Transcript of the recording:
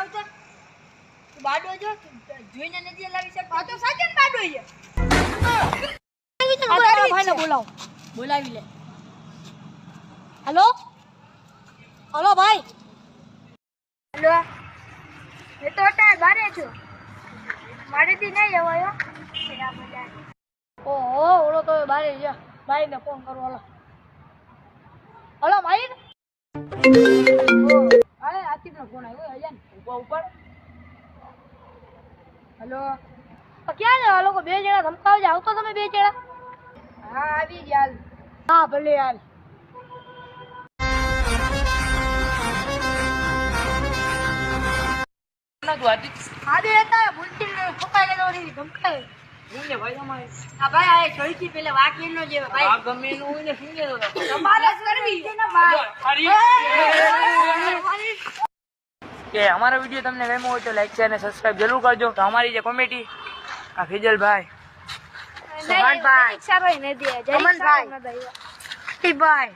આવતા બાડો જો જોઈને નથી લાવી શકતો આ તો સાચે ને બાડો છે ભાઈને બોલાવો બોલાવી લે હેલો હેલો ભાઈ હેલો એ તો અટાણે બારે છું મારેથી નહીં જવાયો ઓહો ઓલો તો બારે છે ભાઈને ફોન કરો હલો હલો ભાઈ અરે આતિફનો ફોન આવ્યો અજાન ઉપર હેલો ક્યાં છે આ લોકો બે જણા ધમકાવજે આવતો તમે બે જણા હા આવી જ હાલ હા ભલે હાલ આદે હતા ભૂલથી પકડાઈ લેનો રી ધમકાવે મુને ભાઈ તમારે આ ભાઈ આ છોડીથી પેલે વાકી નો જે ભાઈ આ ગમે નું હોય ને સુંગે તો તમારે કરવી છે ને ભાઈ કે અમારો વિડિયો તમને ગમ્યો હોય તો લાઈક શેર અને સબસ્ક્રાઇબ જરૂર કરજો તો અમારી જે કોમેડી આ ફિજલભાઈ સોહાનભાઈ ઈચ્છા ભાઈ ને દે જય સોહાનભાઈ ભાઈ